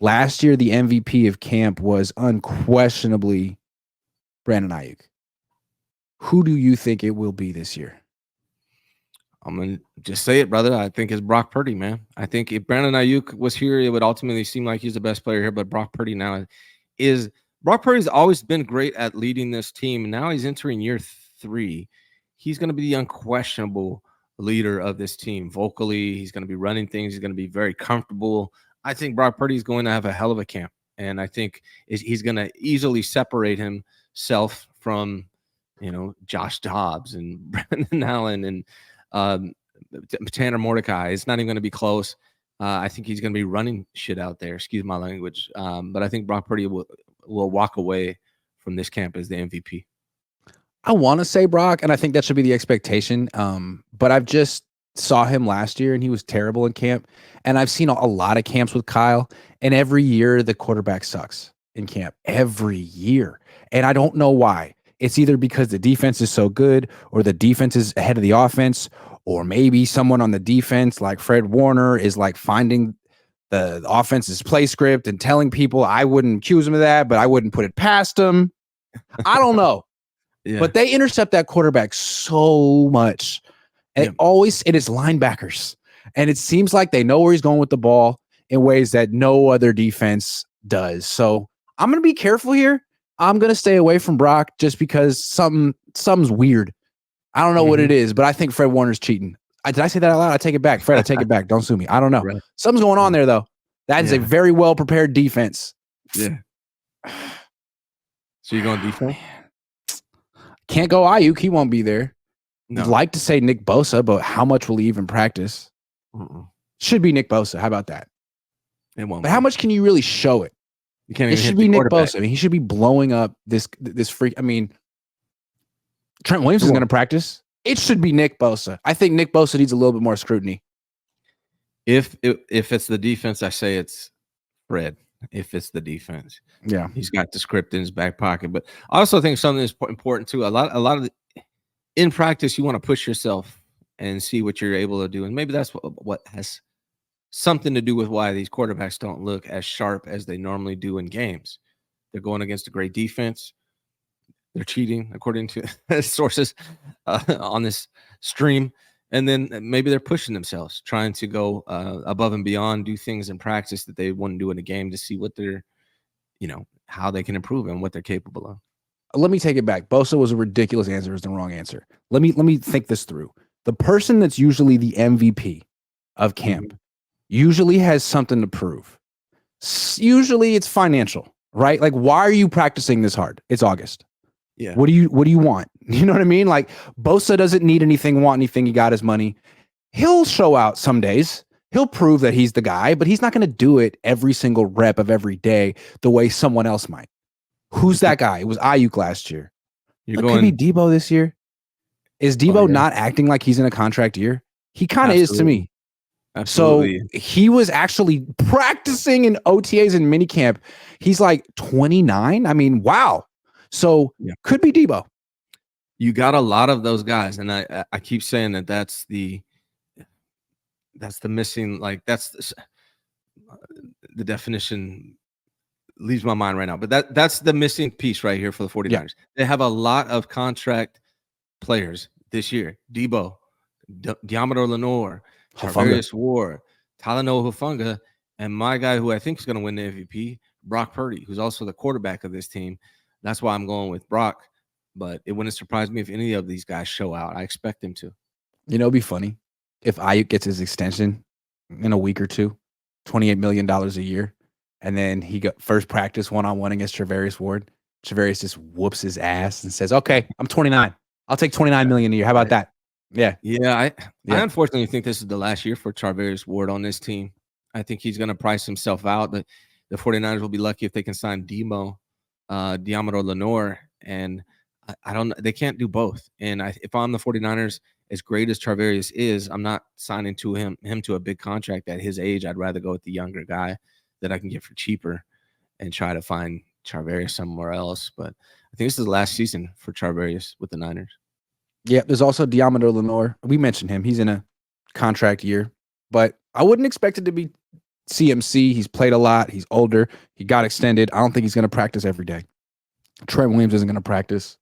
Last year, the MVP of camp was unquestionably Brandon Ayuk. Who do you think it will be this year? I'm going to just say it, brother. I think it's Brock Purdy, man. I think if Brandon Ayuk was here, it would ultimately seem like he's the best player here. But Brock Purdy now is – Brock Purdy's always been great at leading this team. Now he's entering year 3. He's going to be the unquestionable leader of this team. Vocally, he's going to be running things. He's going to be very comfortable. I think Brock Purdy is going to have a hell of a camp. And I think he's going to easily separate himself from, Josh Dobbs and Brandon Allen and Tanner Mordecai. It's not even going to be close. I think he's going to be running shit out there. Excuse my language. But I think Brock Purdy will walk away from this camp as the MVP. I want to say Brock, and I think that should be the expectation. But I've just saw him last year, and he was terrible in camp. And I've seen a lot of camps with Kyle, and every year the quarterback sucks in camp. Every year. And I don't know why. It's either because the defense is so good, or the defense is ahead of the offense, or maybe someone on the defense like Fred Warner is like finding the offense's play script and telling people I wouldn't accuse him of that, but I wouldn't put it past him. I don't know. Yeah. But they intercept that quarterback so much. And it is linebackers. And it seems like they know where he's going with the ball in ways that no other defense does. So I'm going to be careful here. I'm going to stay away from Brock just because something's weird. I don't know what it is, but I think Fred Warner's cheating. Did I say that out loud? I take it back. Fred, I take it back. Don't sue me. I don't know. Right. Something's going on there, though. That is a very well-prepared defense. Yeah. So you're going defense? Can't go Ayuk. He won't be there. No. I'd like to say Nick Bosa, but how much will he even practice? Should be Nick Bosa. How about that? It won't. But how much can you really show it? You can't even it should be Nick Bosa. I mean, he should be blowing up this freak. I mean, Trent Williams is going to practice. It should be Nick Bosa. I think Nick Bosa needs a little bit more scrutiny. If it's the defense, I say it's Fred. If it's the defense, yeah, he's got the script in his back pocket. But I also think something is important too. A lot of in practice, you want to push yourself and see what you're able to do, and maybe that's what has something to do with why these quarterbacks don't look as sharp as they normally do in games. They're going against a great defense. They're cheating, according to sources on this stream. And then maybe they're pushing themselves, trying to go above and beyond, do things in practice that they wouldn't do in a game to see what they're, how they can improve and what they're capable of. Let me take it back. Bosa was a ridiculous answer. It was the wrong answer. Let me think this through. The person that's usually the MVP of camp usually has something to prove. Usually it's financial, right? Like, why are you practicing this hard? It's August. Yeah. What do you want? You know what I mean? Like, Bosa doesn't need anything, want anything. He got his money. He'll show out some days. He'll prove that he's the guy, but he's not going to do it every single rep of every day the way someone else might. Who's that guy? It was Ayuk last year. Could be Debo this year. Is Debo not acting like he's in a contract year? He kind of is to me. Absolutely. So he was actually practicing in OTAs and minicamp. He's like 29. I mean, wow. So could be Debo. You got a lot of those guys, and I keep saying that's the missing, like that's the definition leaves my mind right now. But that's the missing piece right here for the 49ers. Yeah. They have a lot of contract players this year. Debo, Diamador Lenore, Charvarius Ward, Talanoa Hufanga, and my guy who I think is going to win the MVP, Brock Purdy, who's also the quarterback of this team. That's why I'm going with Brock, but it wouldn't surprise me if any of these guys show out. I expect them to. It'd be funny if Ayuk gets his extension in a week or two, $28 million a year, and then he got first practice one-on-one against Charvarius Ward. Charvarius just whoops his ass and says, okay, I'm 29. I'll take $29 million a year. How about that? Yeah. Yeah, I unfortunately think this is the last year for Charvarius Ward on this team. I think he's going to price himself out, but the 49ers will be lucky if they can sign Diamador Lenore, and I don't. They can't do both. And if I'm the 49ers, as great as Charvarius is, I'm not signing to him to a big contract at his age. I'd rather go with the younger guy that I can get for cheaper and try to find Charvarius somewhere else. But I think this is the last season for Charvarius with the Niners. Yeah, there's also Diamador Lenore. We mentioned him. He's in a contract year, but I wouldn't expect it to be CMC, he's played a lot. He's older. He got extended. I don't think he's going to practice every day. Trent Williams isn't going to practice.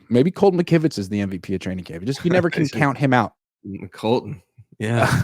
Maybe Colton McKivitz is the MVP of training camp. Just you never can count him out. Colton. Yeah.